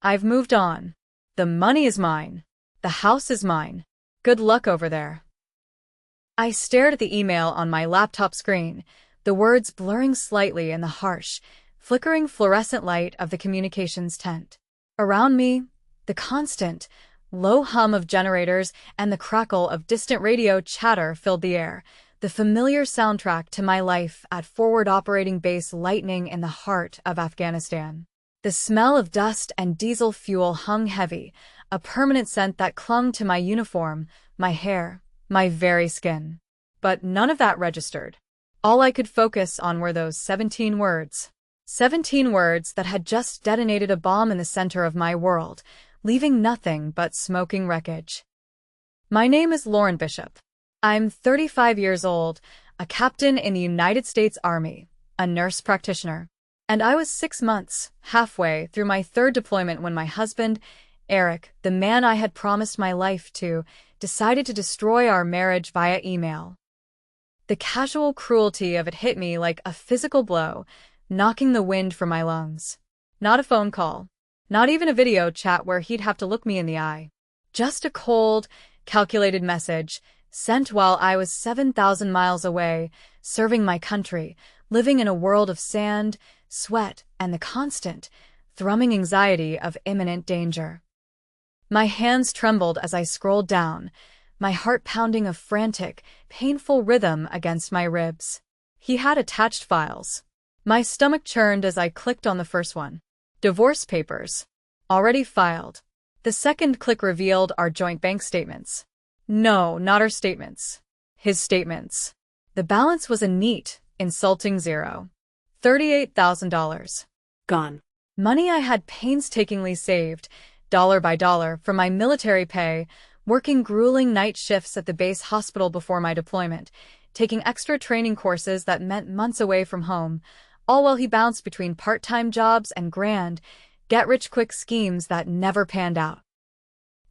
I've moved on. The money is mine. The house is mine. Good luck over there. I stared at the email on my laptop screen, the words blurring slightly in the harsh, flickering fluorescent light of the communications tent. Around me, the constant, low hum of generators and the crackle of distant radio chatter filled the air, the familiar soundtrack to my life at forward operating base Lightning in the heart of Afghanistan. The smell of dust and diesel fuel hung heavy, a permanent scent that clung to my uniform, my hair, my very skin. But none of that registered. All I could focus on were those 17 words. 17 words that had just detonated a bomb in the center of my world, leaving nothing but smoking wreckage. My name is Lauren Bishop. I'm 35 years old, a captain in the United States Army, a nurse practitioner. And I was 6 months, halfway through my third deployment when my husband, Eric, the man I had promised my life to, decided to destroy our marriage via email. The casual cruelty of it hit me like a physical blow, knocking the wind from my lungs. Not a phone call, not even a video chat where he'd have to look me in the eye. Just a cold, calculated message, sent while I was 7,000 miles away, serving my country, living in a world of sand, sweat, and the constant, thrumming anxiety of imminent danger. My hands trembled as I scrolled down, my heart pounding a frantic, painful rhythm against my ribs. He had attached files. My stomach churned as I clicked on the first one. Divorce papers. Already filed. The second click revealed our joint bank statements. No, not our statements. His statements. The balance was a neat, insulting zero. $38,000. Gone. Money I had painstakingly saved, dollar by dollar, from my military pay, working grueling night shifts at the base hospital before my deployment, taking extra training courses that meant months away from home, all while he bounced between part-time jobs and grand, get-rich-quick schemes that never panned out.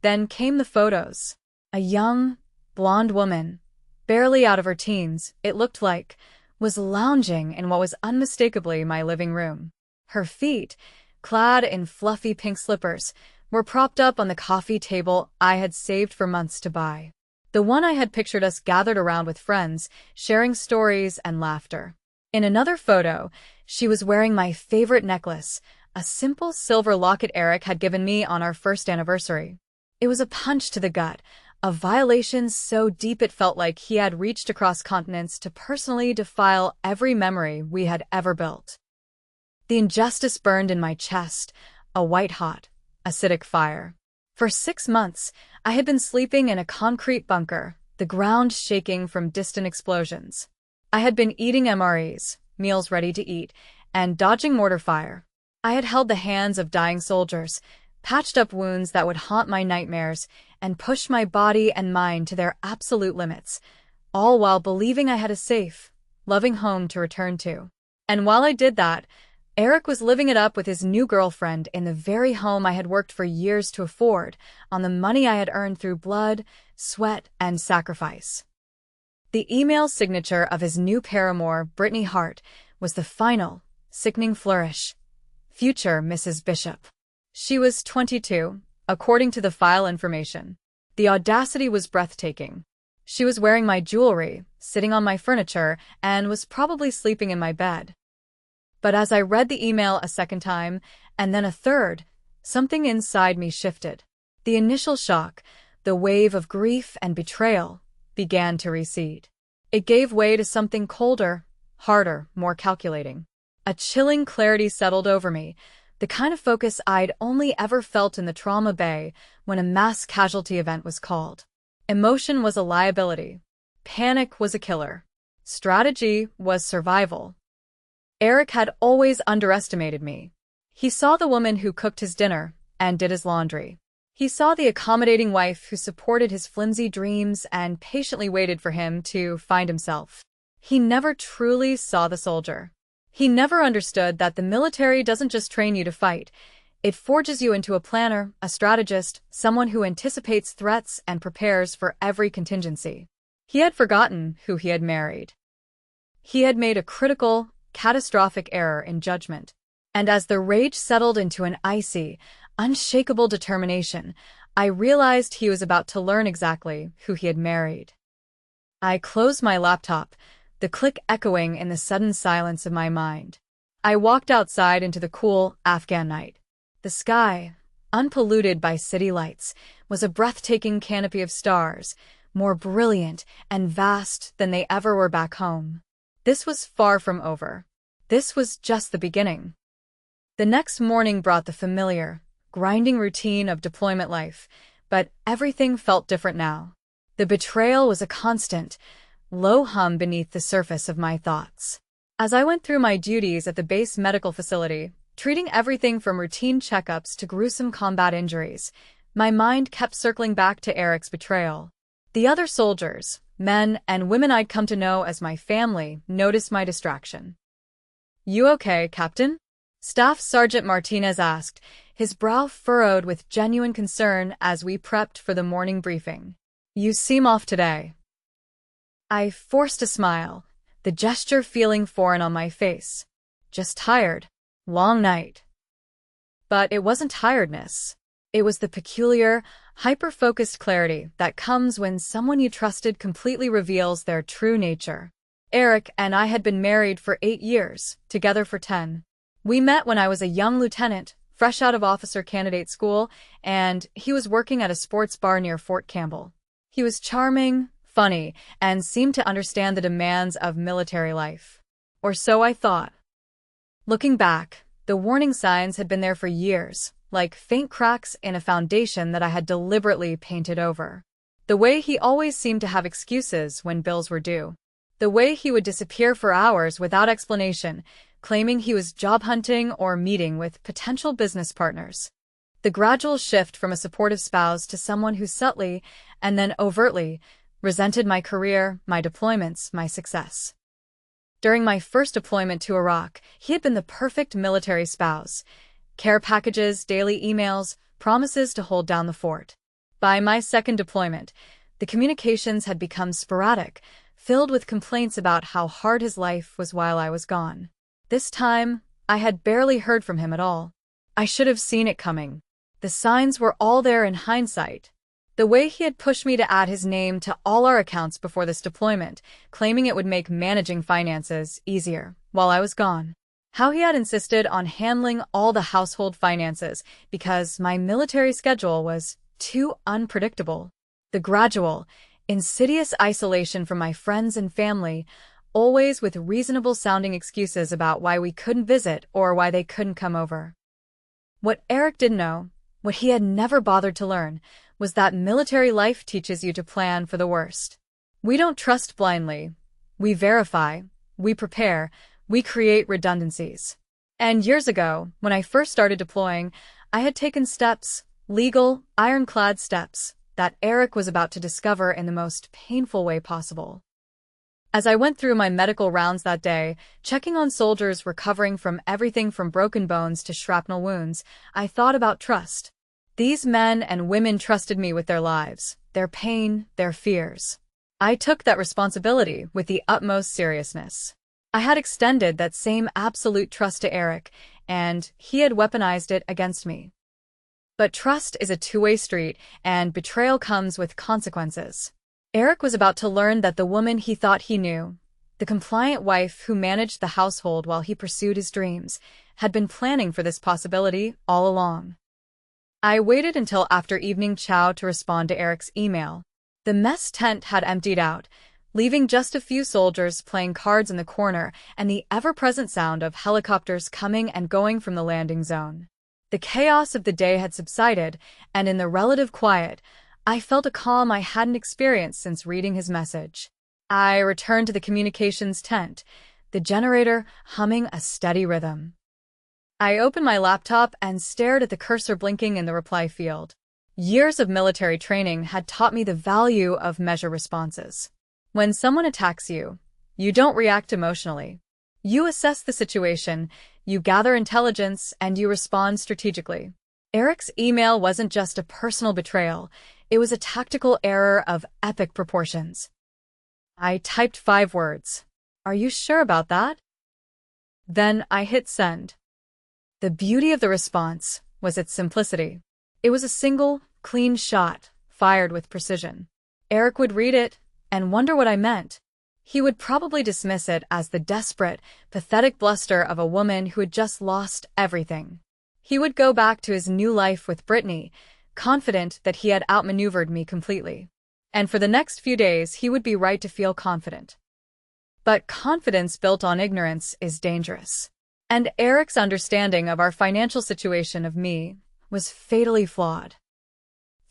Then came the photos. A young, blonde woman, barely out of her teens, it looked like, was lounging in what was unmistakably my living room. Her feet, clad in fluffy pink slippers, were propped up on the coffee table I had saved for months to buy. The one I had pictured us gathered around with friends, sharing stories and laughter. In another photo, she was wearing my favorite necklace, a simple silver locket Eric had given me on our first anniversary. It was a punch to the gut, a violation so deep it felt like he had reached across continents to personally defile every memory we had ever built. The injustice burned in my chest, a white-hot, acidic fire. For 6 months, I had been sleeping in a concrete bunker, the ground shaking from distant explosions. I had been eating MREs, meals ready to eat, and dodging mortar fire. I had held the hands of dying soldiers, patched up wounds that would haunt my nightmares, and pushed my body and mind to their absolute limits, all while believing I had a safe, loving home to return to. And while I did that, Eric was living it up with his new girlfriend in the very home I had worked for years to afford, on the money I had earned through blood, sweat, and sacrifice. The email signature of his new paramour, Brittany Hart, was the final, sickening flourish. Future Mrs. Bishop. She was 22, according to the file information. The audacity was breathtaking. She was wearing my jewelry, sitting on my furniture, and was probably sleeping in my bed. But as I read the email a second time, and then a third, something inside me shifted. The initial shock, the wave of grief and betrayal, began to recede. It gave way to something colder, harder, more calculating. A chilling clarity settled over me, the kind of focus I'd only ever felt in the trauma bay when a mass casualty event was called. Emotion was a liability. Panic was a killer. Strategy was survival. Eric had always underestimated me. He saw the woman who cooked his dinner and did his laundry. He saw the accommodating wife who supported his flimsy dreams and patiently waited for him to find himself. He never truly saw the soldier. He never understood that the military doesn't just train you to fight. It forges you into a planner, a strategist, someone who anticipates threats and prepares for every contingency. He had forgotten who he had married. He had made a critical, catastrophic error in judgment. And as the rage settled into an icy, unshakable determination, I realized he was about to learn exactly who he had married. I closed my laptop, the click echoing in the sudden silence of my mind. I walked outside into the cool Afghan night. The sky, unpolluted by city lights, was a breathtaking canopy of stars, more brilliant and vast than they ever were back home. This was far from over. This was just the beginning. The next morning brought the familiar, grinding routine of deployment life, but everything felt different now. The betrayal was a constant, low hum beneath the surface of my thoughts. As I went through my duties at the base medical facility, treating everything from routine checkups to gruesome combat injuries, my mind kept circling back to Eric's betrayal. The other soldiers, men and women I'd come to know as my family, noticed my distraction. "You okay, Captain?" Staff Sergeant Martinez asked, his brow furrowed with genuine concern as we prepped for the morning briefing. "You seem off today." I forced a smile, the gesture feeling foreign on my face. "Just tired. Long night." But it wasn't tiredness. It was the peculiar, hyper-focused clarity that comes when someone you trusted completely reveals their true nature. Eric and I had been married for 8 years, together for 10. We met when I was a young lieutenant, fresh out of officer candidate school, and he was working at a sports bar near Fort Campbell. He was charming, funny, and seemed to understand the demands of military life. Or so I thought. Looking back, the warning signs had been there for years, like faint cracks in a foundation that I had deliberately painted over. The way he always seemed to have excuses when bills were due. The way he would disappear for hours without explanation, claiming he was job hunting or meeting with potential business partners. The gradual shift from a supportive spouse to someone who subtly, and then overtly, resented my career, my deployments, my success. During my first deployment to Iraq, he had been the perfect military spouse. Care packages, daily emails, promises to hold down the fort. By my second deployment, the communications had become sporadic, filled with complaints about how hard his life was while I was gone. This time, I had barely heard from him at all. I should have seen it coming. The signs were all there in hindsight. The way he had pushed me to add his name to all our accounts before this deployment, claiming it would make managing finances easier while I was gone. How he had insisted on handling all the household finances because my military schedule was too unpredictable. The gradual, insidious isolation from my friends and family, always with reasonable-sounding excuses about why we couldn't visit or why they couldn't come over. What Eric didn't know, what he had never bothered to learn, was that military life teaches you to plan for the worst. We don't trust blindly. We verify, we prepare, we create redundancies. And years ago, when I first started deploying, I had taken steps, legal, ironclad steps, that Eric was about to discover in the most painful way possible. As I went through my medical rounds that day, checking on soldiers recovering from everything from broken bones to shrapnel wounds, I thought about trust. These men and women trusted me with their lives, their pain, their fears. I took that responsibility with the utmost seriousness. I had extended that same absolute trust to Eric, and he had weaponized it against me. But trust is a two-way street, and betrayal comes with consequences. Eric was about to learn that the woman he thought he knew, the compliant wife who managed the household while he pursued his dreams, had been planning for this possibility all along. I waited until after evening chow to respond to Eric's email. The mess tent had emptied out, leaving just a few soldiers playing cards in the corner and the ever-present sound of helicopters coming and going from the landing zone. The chaos of the day had subsided, and in the relative quiet, I felt a calm I hadn't experienced since reading his message. I returned to the communications tent, the generator humming a steady rhythm. I opened my laptop and stared at the cursor blinking in the reply field. Years of military training had taught me the value of measure responses. When someone attacks you, you don't react emotionally. You assess the situation, you gather intelligence, and you respond strategically. Eric's email wasn't just a personal betrayal, it was a tactical error of epic proportions. I typed 5 words. "Are you sure about that?" Then I hit send. The beauty of the response, was its simplicity. It was a single, clean shot, fired with precision. Eric would read it and wonder what I meant. He would probably dismiss it as the desperate, pathetic bluster of a woman who had just lost everything. He would go back to his new life with Brittany, confident that he had outmaneuvered me completely. And for the next few days, he would be right to feel confident. But confidence built on ignorance is dangerous. And Eric's understanding of our financial situation of me was fatally flawed.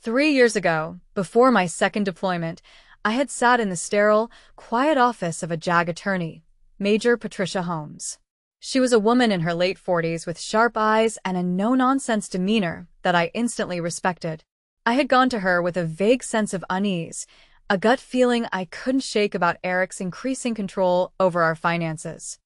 3 years ago, before my second deployment, I had sat in the sterile, quiet office of a JAG attorney, Major Patricia Holmes. She was a woman in her late 40s with sharp eyes and a no-nonsense demeanor that I instantly respected. I had gone to her with a vague sense of unease, a gut feeling I couldn't shake about Eric's increasing control over our finances.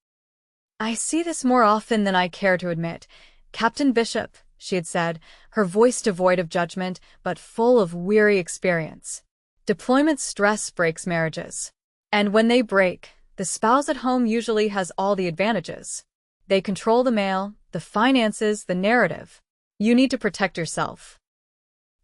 "I see this more often than I care to admit, Captain Bishop," she had said, her voice devoid of judgment but full of weary experience. "Deployment stress breaks marriages. And when they break, the spouse at home usually has all the advantages. They control the mail, the finances, the narrative. You need to protect yourself."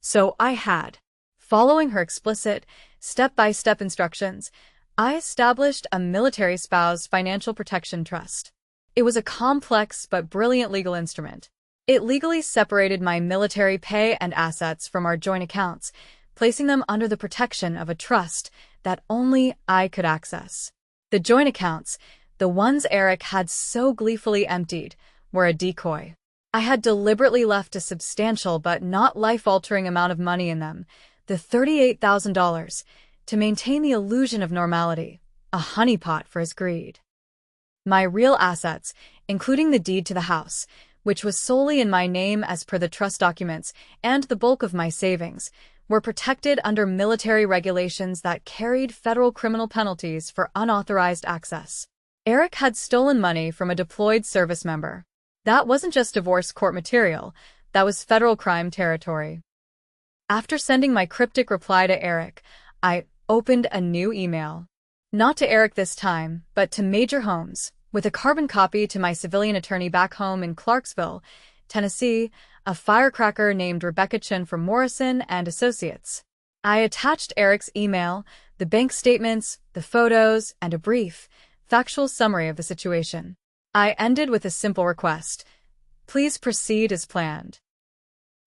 So I had. Following her explicit, step-by-step instructions, I established a military spouse financial protection trust. It was a complex but brilliant legal instrument. It legally separated my military pay and assets from our joint accounts, placing them under the protection of a trust that only I could access. The joint accounts, the ones Eric had so gleefully emptied, were a decoy. I had deliberately left a substantial but not life-altering amount of money in them, the $38,000, to maintain the illusion of normality, a honeypot for his greed. My real assets, including the deed to the house, which was solely in my name as per the trust documents, and the bulk of my savings, were protected under military regulations that carried federal criminal penalties for unauthorized access. Eric had stolen money from a deployed service member. That wasn't just divorce court material, that was federal crime territory. After sending my cryptic reply to Eric, I opened a new email. Not to Eric this time, but to Major Holmes, with a carbon copy to my civilian attorney back home in Clarksville, Tennessee, a firecracker named Rebecca Chin from Morrison and Associates. I attached Eric's email, the bank statements, the photos, and a brief, factual summary of the situation. I ended with a simple request: please proceed as planned.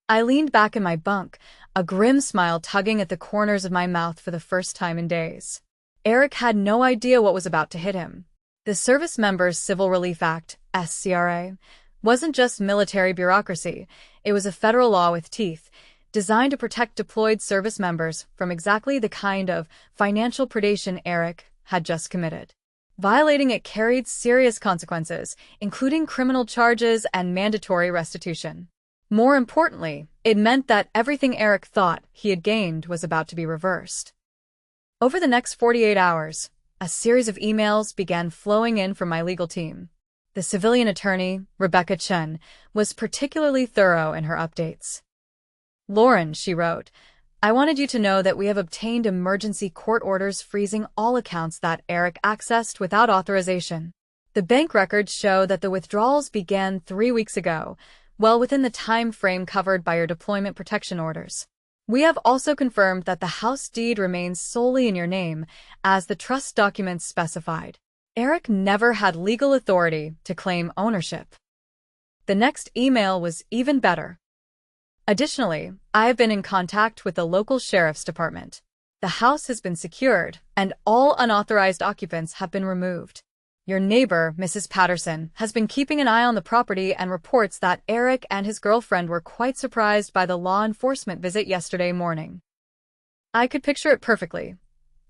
I leaned back in my bunk, a grim smile tugging at the corners of my mouth for the first time in days. Eric had no idea what was about to hit him. The Service Members Civil Relief Act, SCRA, wasn't just military bureaucracy, it was a federal law with teeth, designed to protect deployed service members from exactly the kind of financial predation Eric had just committed. Violating it carried serious consequences, including criminal charges and mandatory restitution. More importantly, it meant that everything Eric thought he had gained was about to be reversed. Over the next 48 hours, a series of emails began flowing in from my legal team. The civilian attorney, Rebecca Chen, was particularly thorough in her updates. "Lauren," she wrote, "I wanted you to know that we have obtained emergency court orders freezing all accounts that Eric accessed without authorization. The bank records show that the withdrawals began 3 weeks ago, well within the time frame covered by your deployment protection orders. We have also confirmed that the house deed remains solely in your name, as the trust documents specified. Eric never had legal authority to claim ownership." The next email was even better. "Additionally, I have been in contact with the local sheriff's department. The house has been secured, and all unauthorized occupants have been removed. Your neighbor, Mrs. Patterson, has been keeping an eye on the property and reports that Eric and his girlfriend were quite surprised by the law enforcement visit yesterday morning." I could picture it perfectly.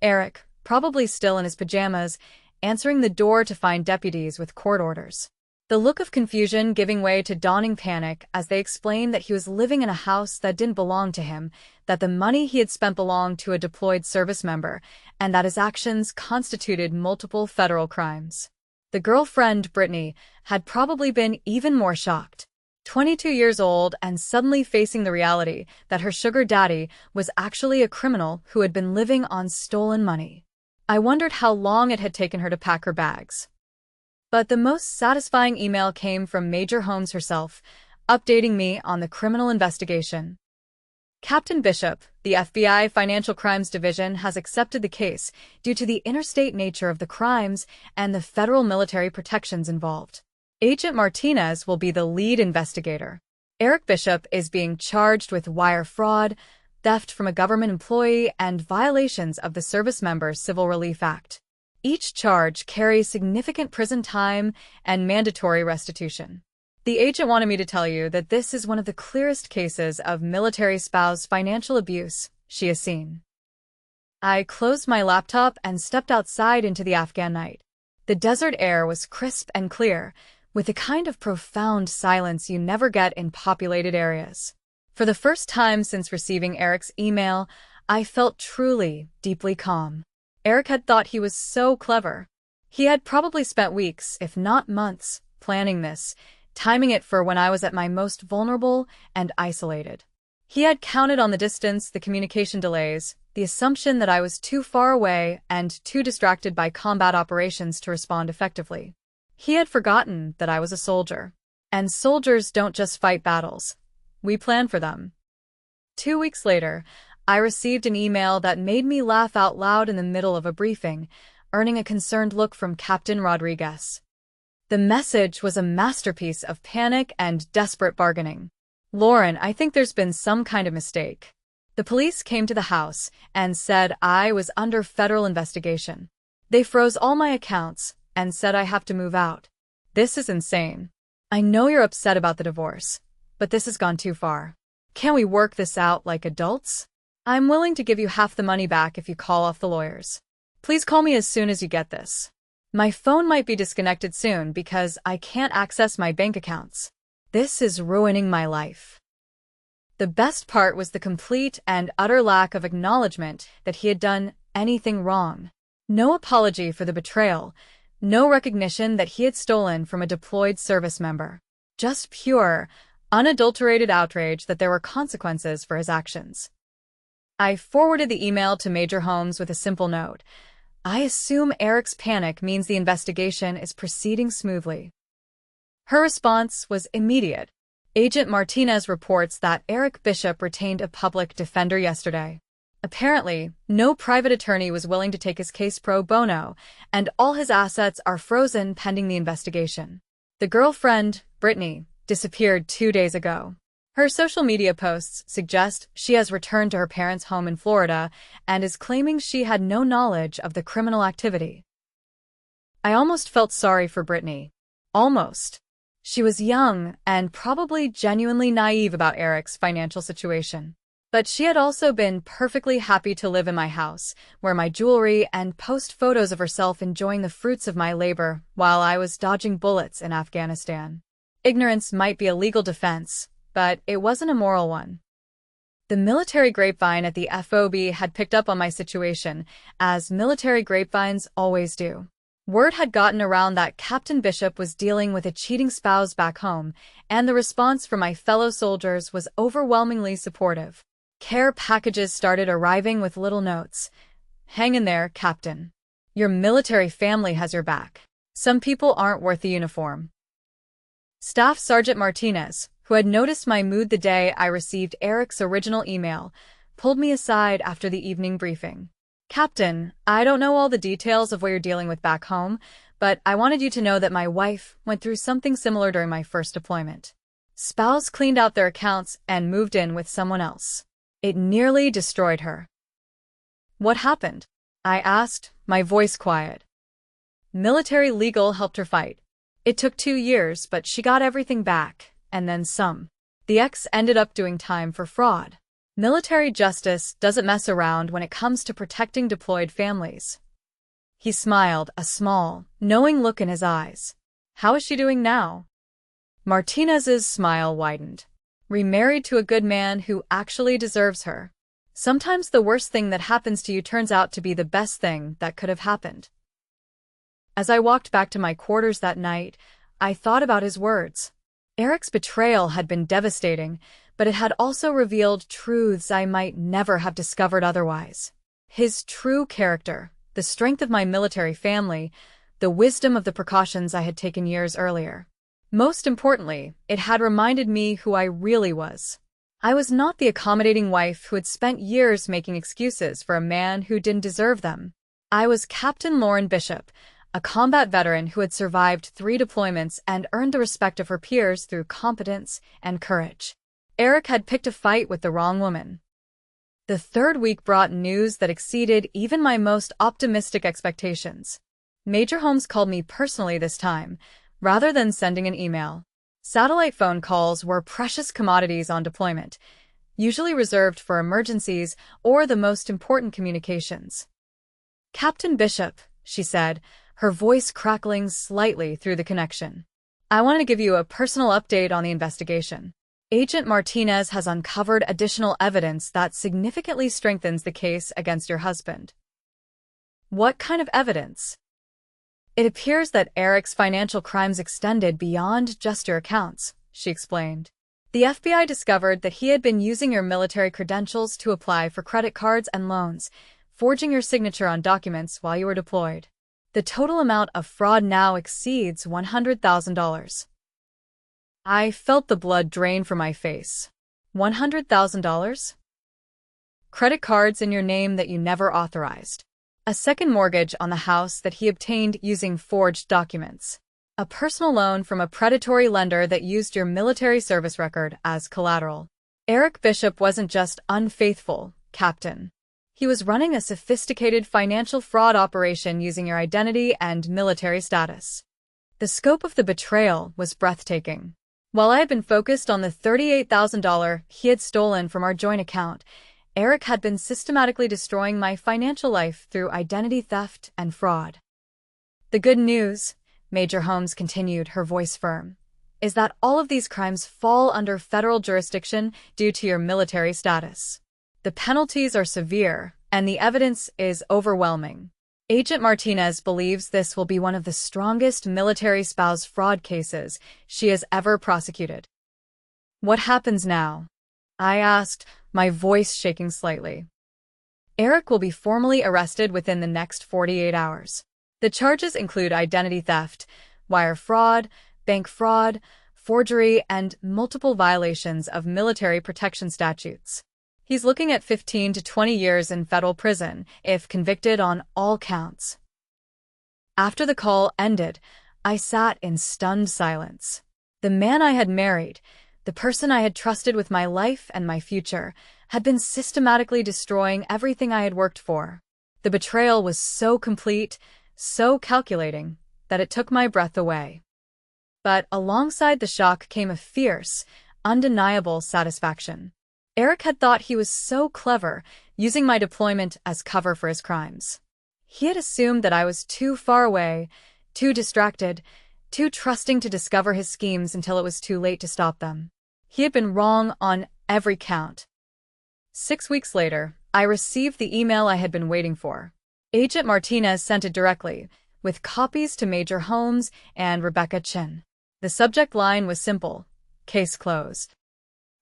Eric, probably still in his pajamas, answering the door to find deputies with court orders. The look of confusion giving way to dawning panic as they explained that he was living in a house that didn't belong to him, that the money he had spent belonged to a deployed service member, and that his actions constituted multiple federal crimes. The girlfriend, Brittany, had probably been even more shocked. 22 years old and suddenly facing the reality that her sugar daddy was actually a criminal who had been living on stolen money. I wondered how long it had taken her to pack her bags. But the most satisfying email came from Major Holmes herself, updating me on the criminal investigation. Captain Bishop, the FBI Financial Crimes Division, has accepted the case due to the interstate nature of the crimes and the federal military protections involved. Agent Martinez will be the lead investigator. Eric Bishop is being charged with wire fraud, theft from a government employee, and violations of the Service Members Civil Relief Act. Each charge carries significant prison time and mandatory restitution. The agent wanted me to tell you that this is one of the clearest cases of military spouse financial abuse she has seen. I closed my laptop and stepped outside into the Afghan night. The desert air was crisp and clear, with the kind of profound silence you never get in populated areas. For the first time since receiving Eric's email, I felt truly, deeply calm. Eric had thought he was so clever. He had probably spent weeks, if not months, planning this, timing it for when I was at my most vulnerable and isolated. He had counted on the distance, the communication delays, the assumption that I was too far away and too distracted by combat operations to respond effectively. He had forgotten that I was a soldier. And soldiers don't just fight battles. We plan for them. 2 weeks later, I received an email that made me laugh out loud in the middle of a briefing, earning a concerned look from Captain Rodriguez. The message was a masterpiece of panic and desperate bargaining. "Lauren, I think there's been some kind of mistake. The police came to the house and said I was under federal investigation. They froze all my accounts and said I have to move out. This is insane. I know you're upset about the divorce, but this has gone too far. Can we work this out like adults? I'm willing to give you half the money back if you call off the lawyers. Please call me as soon as you get this. My phone might be disconnected soon because I can't access my bank accounts. This is ruining my life." The best part was the complete and utter lack of acknowledgement that he had done anything wrong. No apology for the betrayal, no recognition that he had stolen from a deployed service member. Just pure, unadulterated outrage that there were consequences for his actions. I forwarded the email to Major Holmes with a simple note. I assume Eric's panic means the investigation is proceeding smoothly. Her response was immediate. Agent Martinez reports that Eric Bishop retained a public defender yesterday. Apparently, no private attorney was willing to take his case pro bono, and all his assets are frozen pending the investigation. The girlfriend, Brittany, disappeared 2 days ago. Her social media posts suggest she has returned to her parents' home in Florida and is claiming she had no knowledge of the criminal activity. I almost felt sorry for Brittany. Almost. She was young and probably genuinely naive about Eric's financial situation. But she had also been perfectly happy to live in my house, wear my jewelry, and post photos of herself enjoying the fruits of my labor while I was dodging bullets in Afghanistan. Ignorance might be a legal defense, but it wasn't a moral one. The military grapevine at the FOB had picked up on my situation, as military grapevines always do. Word had gotten around that Captain Bishop was dealing with a cheating spouse back home, and the response from my fellow soldiers was overwhelmingly supportive. Care packages started arriving with little notes. "Hang in there, Captain. Your military family has your back. Some people aren't worth the uniform." Staff Sergeant Martinez, who had noticed my mood the day I received Eric's original email, pulled me aside after the evening briefing. "Captain, I don't know all the details of what you're dealing with back home, but I wanted you to know that my wife went through something similar during my first deployment. Spouse cleaned out their accounts and moved in with someone else. It nearly destroyed her." "What happened?" I asked, my voice quiet. "Military legal helped her fight. It took 2 years, but she got everything back, and then some. The ex ended up doing time for fraud. Military justice doesn't mess around when it comes to protecting deployed families." He smiled, a small, knowing look in his eyes. "How is she doing now?" Martinez's smile widened. "Remarried to a good man who actually deserves her. Sometimes the worst thing that happens to you turns out to be the best thing that could have happened." As I walked back to my quarters that night, I thought about his words. Eric's betrayal had been devastating, but it had also revealed truths I might never have discovered otherwise. His true character, the strength of my military family, the wisdom of the precautions I had taken years earlier. Most importantly, it had reminded me who I really was. I was not the accommodating wife who had spent years making excuses for a man who didn't deserve them. I was Captain Lauren Bishop, a combat veteran who had survived 3 deployments and earned the respect of her peers through competence and courage. Eric had picked a fight with the wrong woman. The 3rd week brought news that exceeded even my most optimistic expectations. Major Holmes called me personally this time, rather than sending an email. Satellite phone calls were precious commodities on deployment, usually reserved for emergencies or the most important communications. "Captain Bishop," she said, her voice crackling slightly through the connection. "I want to give you a personal update on the investigation. Agent Martinez has uncovered additional evidence that significantly strengthens the case against your husband." "What kind of evidence?" "It appears that Eric's financial crimes extended beyond just your accounts," she explained. "The FBI discovered that he had been using your military credentials to apply for credit cards and loans, forging your signature on documents while you were deployed. The total amount of fraud now exceeds $100,000. I felt the blood drain from my face. $100,000? Credit cards in your name that you never authorized. A second mortgage on the house that he obtained using forged documents. A personal loan from a predatory lender that used your military service record as collateral. Eric Bishop wasn't just unfaithful, Captain. He was running a sophisticated financial fraud operation using your identity and military status." The scope of the betrayal was breathtaking. While I had been focused on the $38,000 he had stolen from our joint account, Eric had been systematically destroying my financial life through identity theft and fraud. "The good news," Major Holmes continued, her voice firm, "is that all of these crimes fall under federal jurisdiction due to your military status. The penalties are severe, and the evidence is overwhelming. Agent Martinez believes this will be one of the strongest military spouse fraud cases she has ever prosecuted." "What happens now?" I asked, my voice shaking slightly. "Eric will be formally arrested within the next 48 hours. The charges include identity theft, wire fraud, bank fraud, forgery, and multiple violations of military protection statutes. He's looking at 15 to 20 years in federal prison if convicted on all counts." After the call ended, I sat in stunned silence. The man I had married, the person I had trusted with my life and my future, had been systematically destroying everything I had worked for. The betrayal was so complete, so calculating, that it took my breath away. But alongside the shock came a fierce, undeniable satisfaction. Eric had thought he was so clever, using my deployment as cover for his crimes. He had assumed that I was too far away, too distracted, too trusting to discover his schemes until it was too late to stop them. He had been wrong on every count. 6 weeks later, I received the email I had been waiting for. Agent Martinez sent it directly, with copies to Major Holmes and Rebecca Chin. The subject line was simple: "Case closed."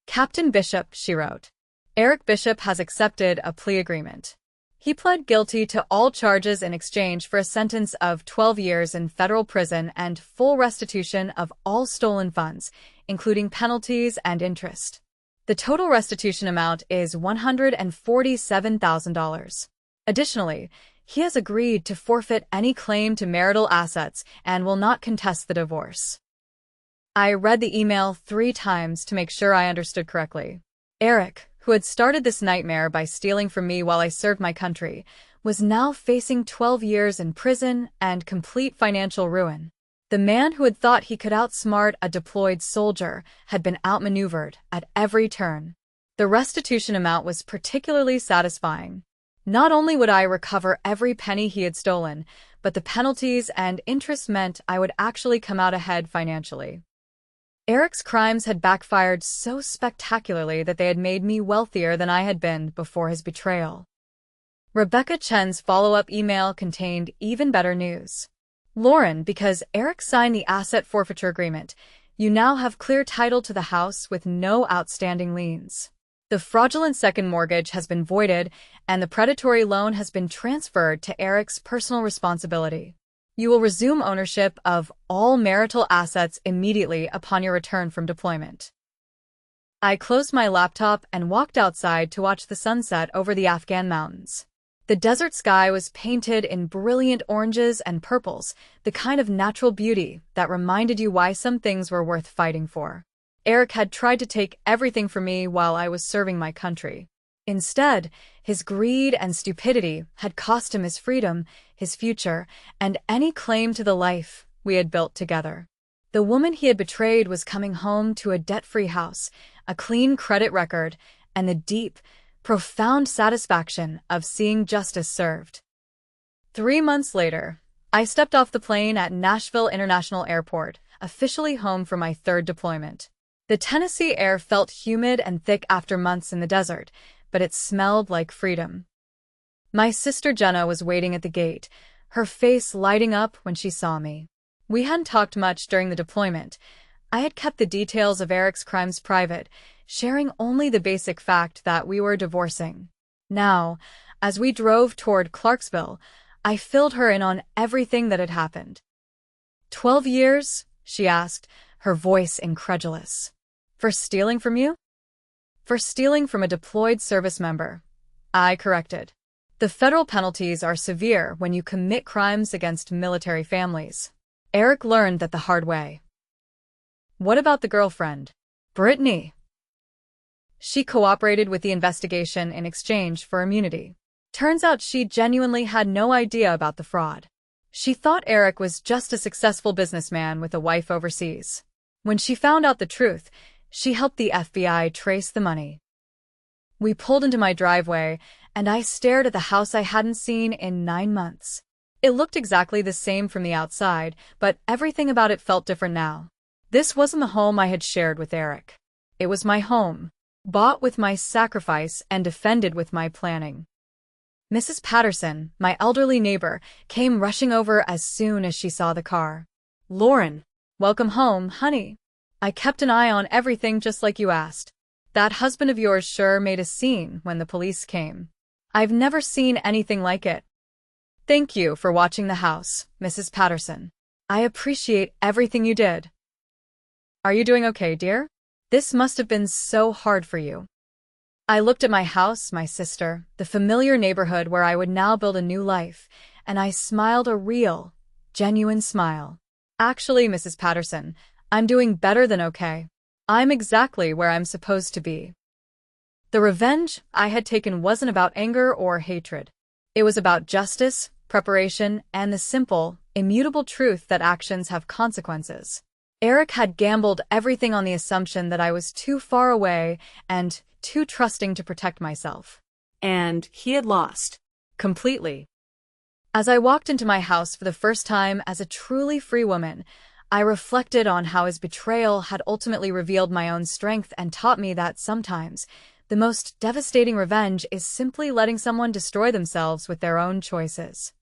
"Captain Bishop," she wrote. "Eric Bishop has accepted a plea agreement. He pled guilty to all charges in exchange for a sentence of 12 years in federal prison and full restitution of all stolen funds, including penalties and interest. The total restitution amount is $147,000. Additionally, he has agreed to forfeit any claim to marital assets and will not contest the divorce." I read the email 3 times to make sure I understood correctly. Eric, who had started this nightmare by stealing from me while I served my country, was now facing 12 years in prison and complete financial ruin. The man who had thought he could outsmart a deployed soldier had been outmaneuvered at every turn. The restitution amount was particularly satisfying. Not only would I recover every penny he had stolen, but the penalties and interest meant I would actually come out ahead financially. Eric's crimes had backfired so spectacularly that they had made me wealthier than I had been before his betrayal. Rebecca Chen's follow-up email contained even better news. "Lauren, because Eric signed the asset forfeiture agreement, you now have clear title to the house with no outstanding liens. The fraudulent second mortgage has been voided, and the predatory loan has been transferred to Eric's personal responsibility. You will resume ownership of all marital assets immediately upon your return from deployment. I closed my laptop and walked outside to watch the sunset over the Afghan mountains. The desert sky was painted in brilliant oranges and purples, the kind of natural beauty that reminded you why some things were worth fighting for. Eric had tried to take everything from me while I was serving my country. Instead, his greed and stupidity had cost him his freedom, his future, and any claim to the life we had built together. The woman he had betrayed was coming home to a debt-free house, a clean credit record, and the deep, profound satisfaction of seeing justice served. 3 months later, I stepped off the plane at Nashville International Airport, officially home for my 3rd deployment. The Tennessee air felt humid and thick after months in the desert, but it smelled like freedom. My sister Jenna was waiting at the gate, her face lighting up when she saw me. We hadn't talked much during the deployment. I had kept the details of Eric's crimes private, sharing only the basic fact that we were divorcing. Now, as we drove toward Clarksville, I filled her in on everything that had happened. 12 years? She asked, her voice incredulous. For stealing from you? For stealing from a deployed service member, I corrected. The federal penalties are severe when you commit crimes against military families. Eric learned that the hard way. What about the girlfriend? Brittany? She cooperated with the investigation in exchange for immunity. Turns out she genuinely had no idea about the fraud. She thought Eric was just a successful businessman with a wife overseas. When she found out the truth, she helped the FBI trace the money. We pulled into my driveway, and I stared at the house I hadn't seen in 9 months. It looked exactly the same from the outside, but everything about it felt different now. This wasn't the home I had shared with Eric. It was my home, bought with my sacrifice and defended with my planning. Mrs. Patterson, my elderly neighbor, came rushing over as soon as she saw the car. Lauren, welcome home, honey. I kept an eye on everything just like you asked. That husband of yours sure made a scene when the police came. I've never seen anything like it. Thank you for watching the house, Mrs. Patterson. I appreciate everything you did. Are you doing okay, dear? This must have been so hard for you. I looked at my house, my sister, the familiar neighborhood where I would now build a new life, and I smiled a real, genuine smile. Actually, Mrs. Patterson, I'm doing better than okay. I'm exactly where I'm supposed to be. The revenge I had taken wasn't about anger or hatred. It was about justice, preparation, and the simple, immutable truth that actions have consequences. Eric had gambled everything on the assumption that I was too far away and too trusting to protect myself. And he had lost. Completely. As I walked into my house for the first time as a truly free woman, I reflected on how his betrayal had ultimately revealed my own strength and taught me that sometimes the most devastating revenge is simply letting someone destroy themselves with their own choices.